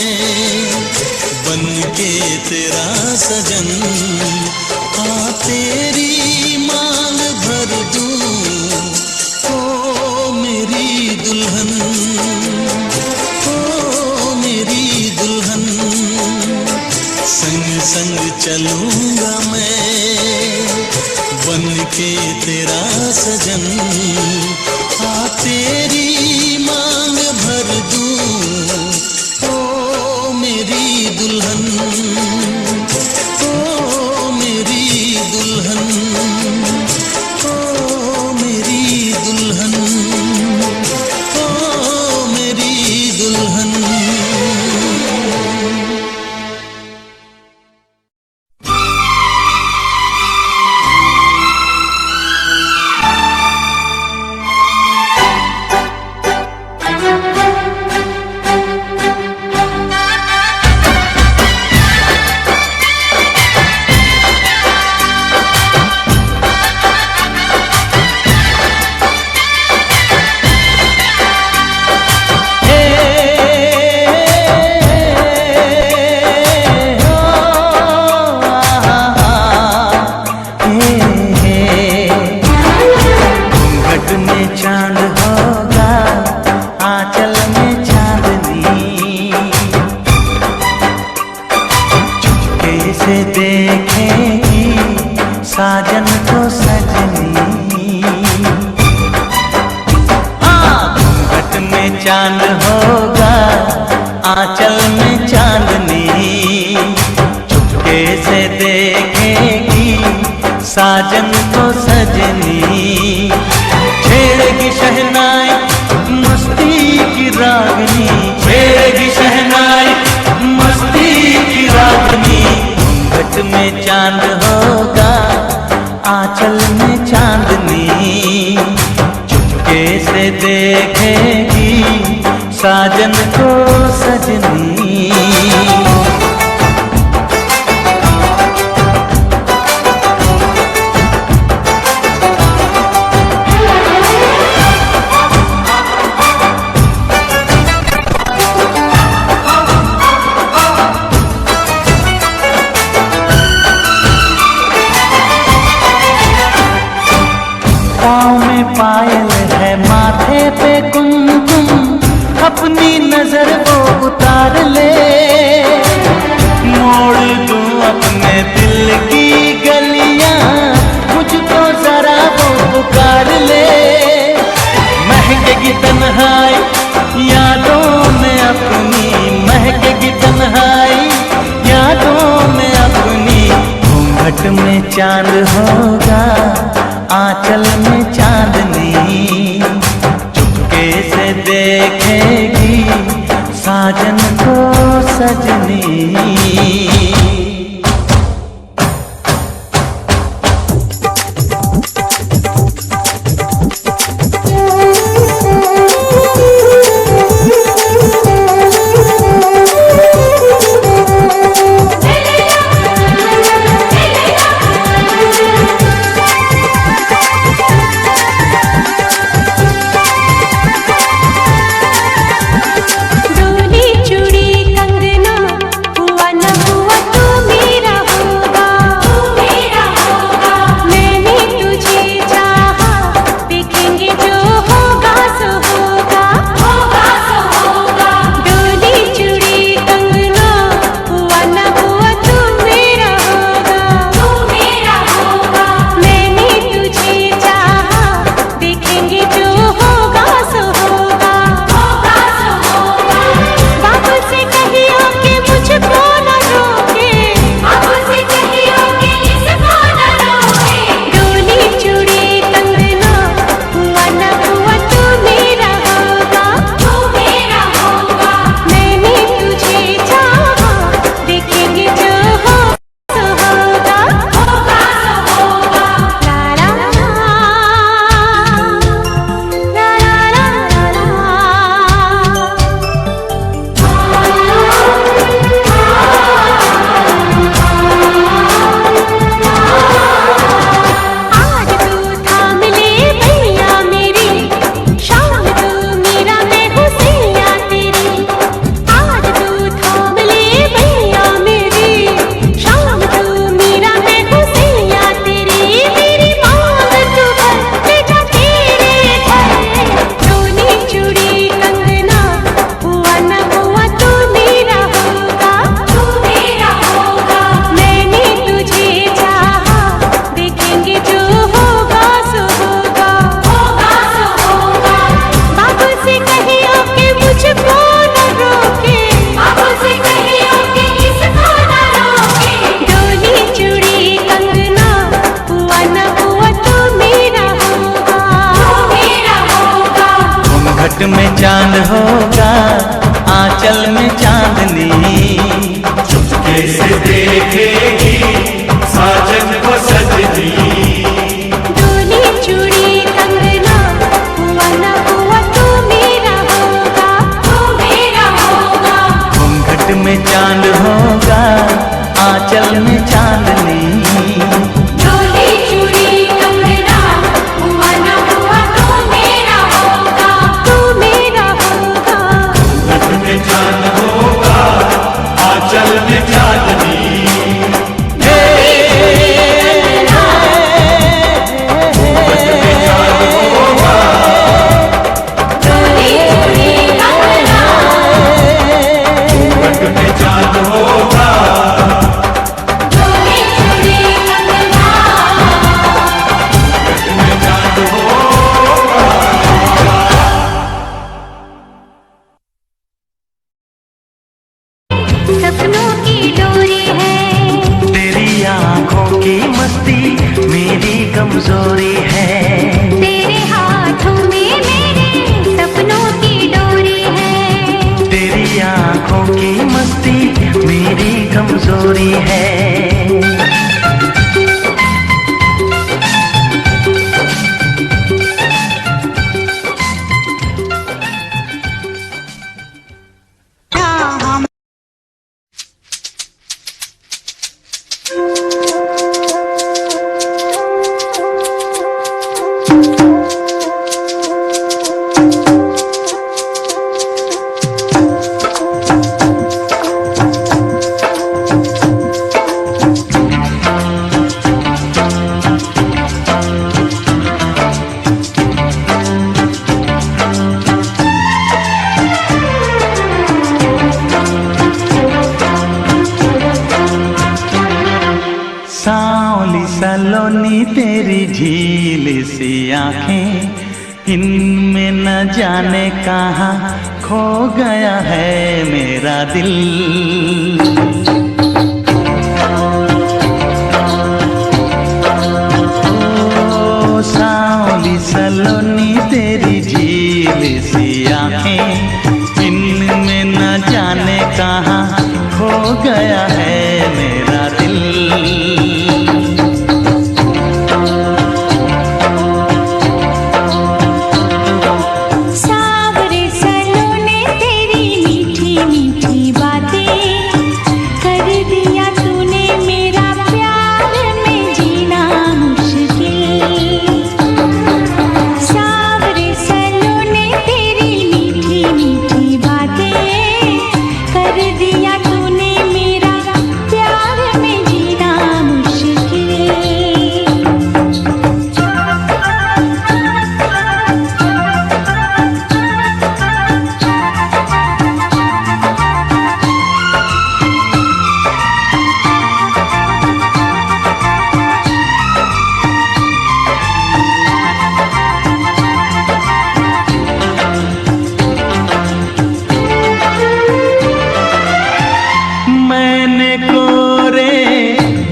बन के तेरा सजन हाँ तेरी मांग भर दूं ओ मेरी दुल्हन ओ मेरी दुल्हन संग संग चलूंगा मैं बन के तेरा सजन हाँ तेरी मांग भर दूं ओ मेरी दुल्हन ओ मेरी दुल्हन ओ मेरी दुल्हन ओ मेरी दुल्हन साजन को सजनी घूंघट में चांद होगा आंचल में चांदनी चुपके से देखेगी साजन को सजनी छेड़ेगी शहनाई मस्ती की रागनी छेड़ेगी शहनाई मस्ती की रागनी घूंघट में चांद होगा आंचल में चांदनी चुपके से देखेगी साजन को सजनी अपनी नजर वो उतार ले, मोड़ दूं अपने दिल की गलियां, मुझको जरा वो पुकार ले। महकेगी तन्हाई यादों में अपनी, महकेगी तन्हाई यादों में अपनी। घूंघट में चांद होगा, आंचल में चांदनी, चुपके से देखेगी साजन को सजनी। में चांद होगा, आंचल में चांदनी, चुपके से देखेगी साजन को सजनी। डोली चूड़ी कंगना हुआ न हुआ तू मेरा होगा, तू मेरा होगा। घूंघट में चांद होगा, आंचल में चांदनी, डोली चूड़ी कंगना हुआ न हुआ तू मेरा होगा, तू मेरा होगा। घूंघट में चांद होगा, आंचल में चांदनी। सपनों की डोरी है, तेरी आंखों की मस्ती मेरी कमजोरी है। तेरे हाथों में मेरे सपनों की डोरी है, तेरी आंखों की मस्ती मेरी कमजोरी है। सी आंखें, इनमें न जाने कहाँ खो गया है मेरा दिल। ओ सांवली सलोनी तेरी झील सी आंखें, इनमें न जाने कहाँ खो गया है मेरा दिल। सावरे सलोने तेरी मीठी मीठी बातें, कर दिया तूने मेरा प्यार में जीना मुश्किल। सावरे सलोने तेरी मीठी मीठी बातें, कर दिया तूने मेरा प्यार में जीना मुश्किल। मैंने कोरे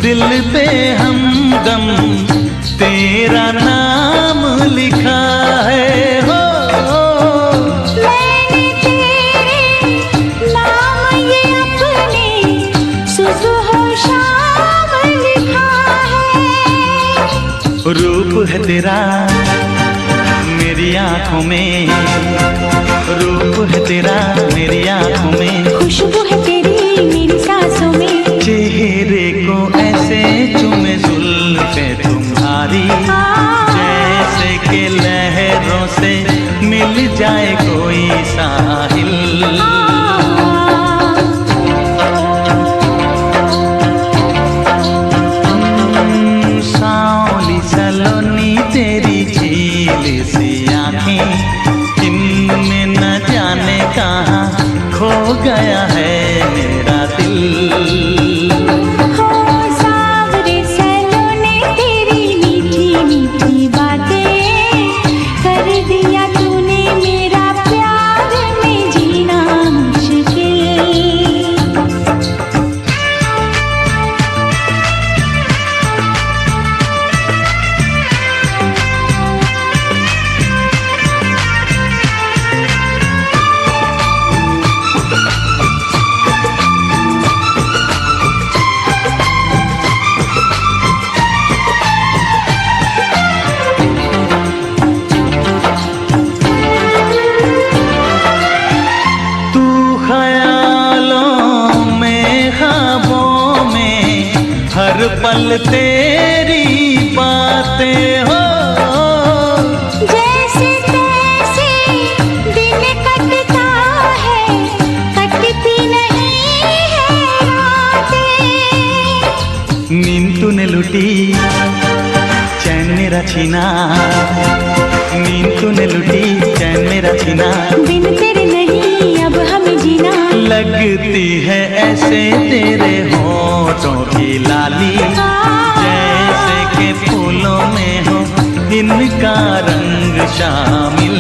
दिल पे हमदम तेरा नाम लिखा है हो। मैंने तेरे नाम ये अपने सुबह शाम लिखा है। रूप है तेरा मेरी आंखों में, रूप है तेरा मेरी आंखों में, खुशबू है तेरी मेरी सांसों में। चेहरे को ऐसे चूमे जुल्फे तुम्हारी, जैसे कि लहरों से मिल जाए कोई साहिल। सांवली सलोनी तेरी झील सी आंखें, इनमें न जाने कहाँ खो गया है मेरा दिल। हो सावरे सलोने तेरी मीठी मीठी बातें, कर दिया तूने मेरा प्यार में जीना मुश्किल। तू ख्यालों में ख्वाबों में हर पल तेरी बातें हो। जैसे तैसे दिन कटता है, कटती नहीं है रातें। नींद तूने लुटी चैन मेरा छीना, नींद तूने लुटी चैन मेरा छीना। बिन तेरे नहीं अब हमें जीना, लगती है ऐसे तेरे होठों की लाली, जैसे के फूलों में हो इनका रंग शामिल।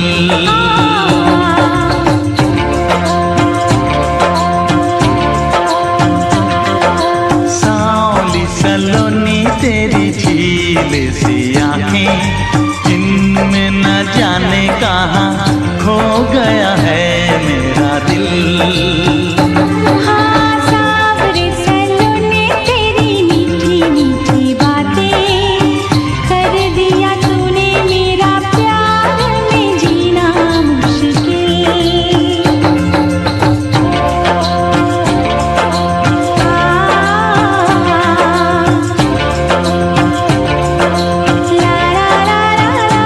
सांवली सलोनी तेरी झील सी आंखें, इनमें न जाने कहाँ खो गया है मेरा दिल। हाँ सावरे सलोने तेरी मीठी मीठी बातें, कर दिया तूने मेरा प्यार में जीना मुश्किल। ला ला ला ला ला।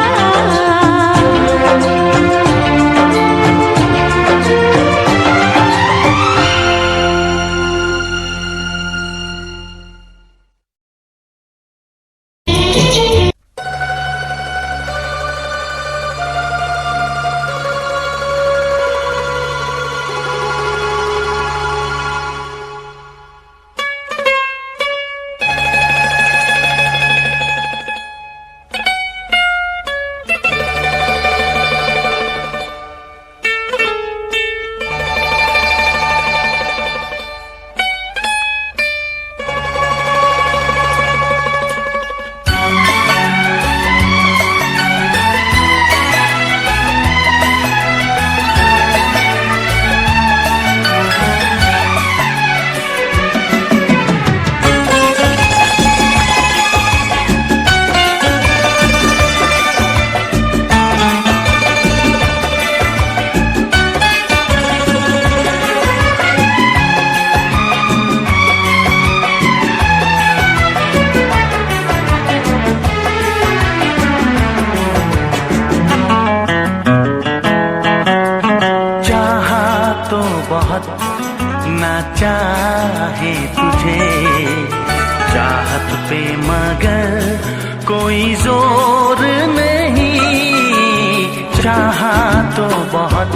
तो बहुत ना चाहे तुझे, चाहत पे मगर कोई जोर नहीं, चाहा तो बहुत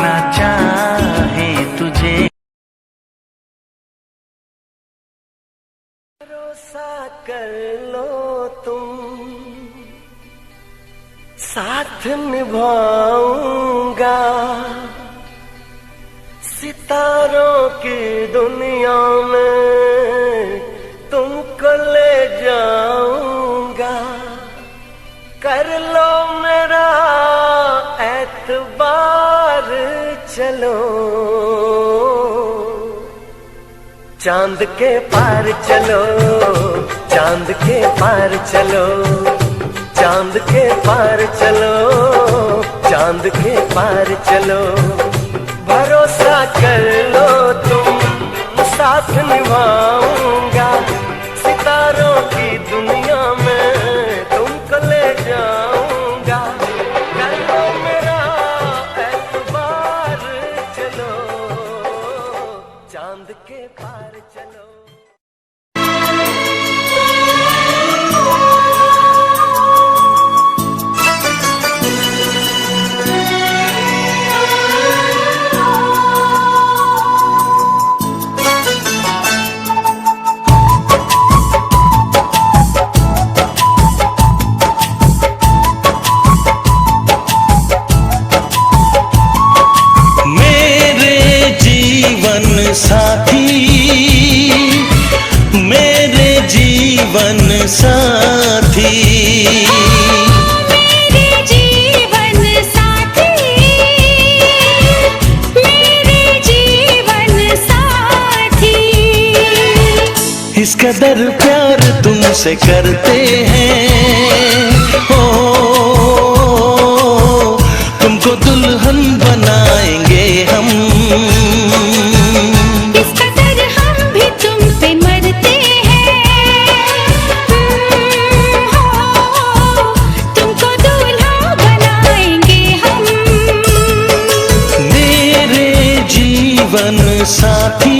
ना चाहे तुझे। भरोसा कर लो तुम, साथ निभाऊंगा, सितारों की दुनिया में तुमको ले जाऊंगा। कर लो मेरा एतबार, चलो चांद के पार चलो, चांद के पार चलो, चांद के पार चलो, चांद के पार चलो। भरोसा कर लो तुम, साथ निभाऊंगा, सितारों की दुनिया में तुमको ले जाऊंगा। कर लो मेरा एतबार, चलो चांद के पार चलो। साथी, मेरे जीवन साथी, मेरे जीवन साथी, मेरे जीवन साथी। इस कदर प्यार तुमसे करते हैं, ओ तुमको दुल्हन बनाएंगे हम। जीवन साथी,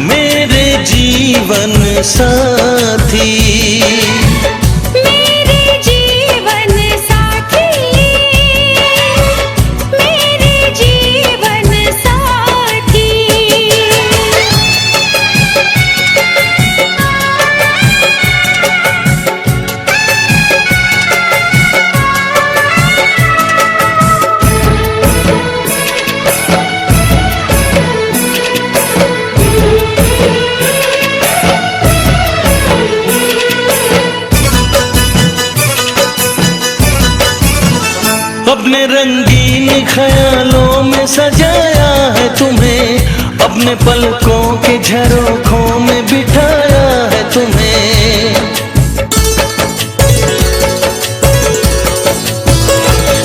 मेरे जीवन साथी, मेरे जीवन साथी, मेरे जीवन साथी। अपने रंगीन ख्यालों में सजाया है तुम्हें, अपने पलकों के झरोखों में बिठाया है तुम्हें।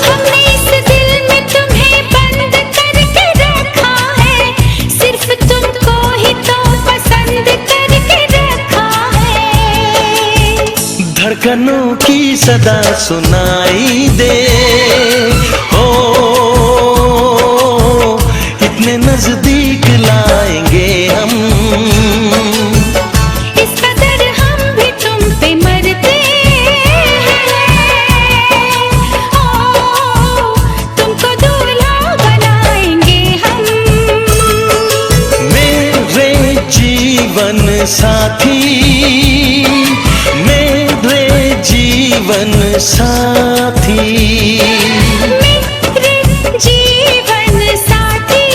हमने इस दिल में तुम्हें बंद करके रखा है, सिर्फ तुमको ही तो पसंद करके रखा है। धड़कनों की सदा सुनाई दे, इतने नजदीक लाएंगे हम। इस कदर हम भी तुम पे मरते हैं, तुमको दूल्हा बनाएंगे हम। मेरे जीवन साथी, मेरे जीवन साथी, मेरे जीवन साथी,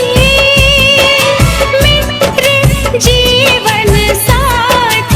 मेरे जीवन साथी।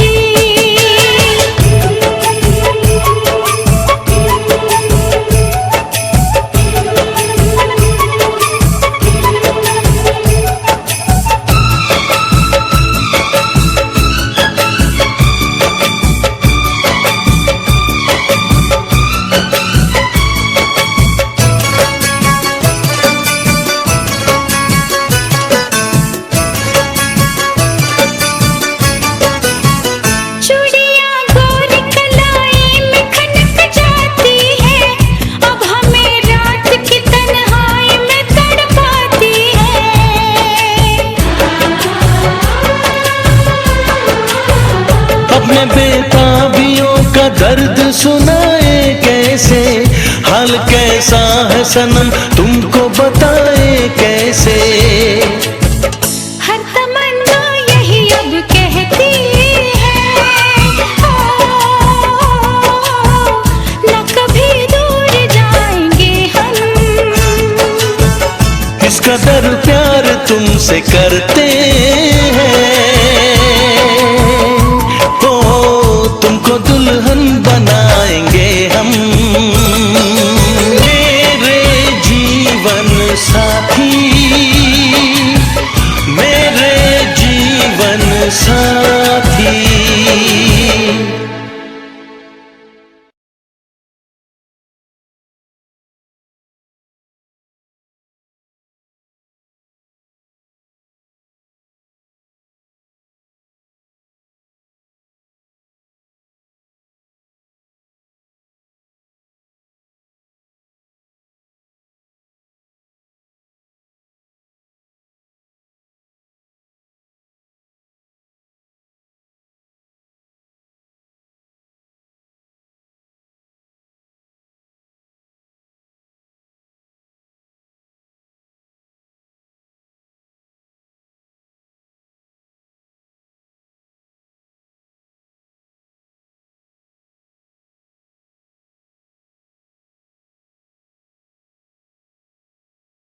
मैं बेताबियों का दर्द सुनाए कैसे, हाल कैसा है सनम तुमको बताए कैसे। हर तमन्ना यही अब कहती है, न कभी दूर जाएंगे हम। किस कदर प्यार तुमसे करते हैं, ओ तुमको दुल्हन बनाएंगे हम। मेरे जीवन साथी, मेरे जीवन साथी।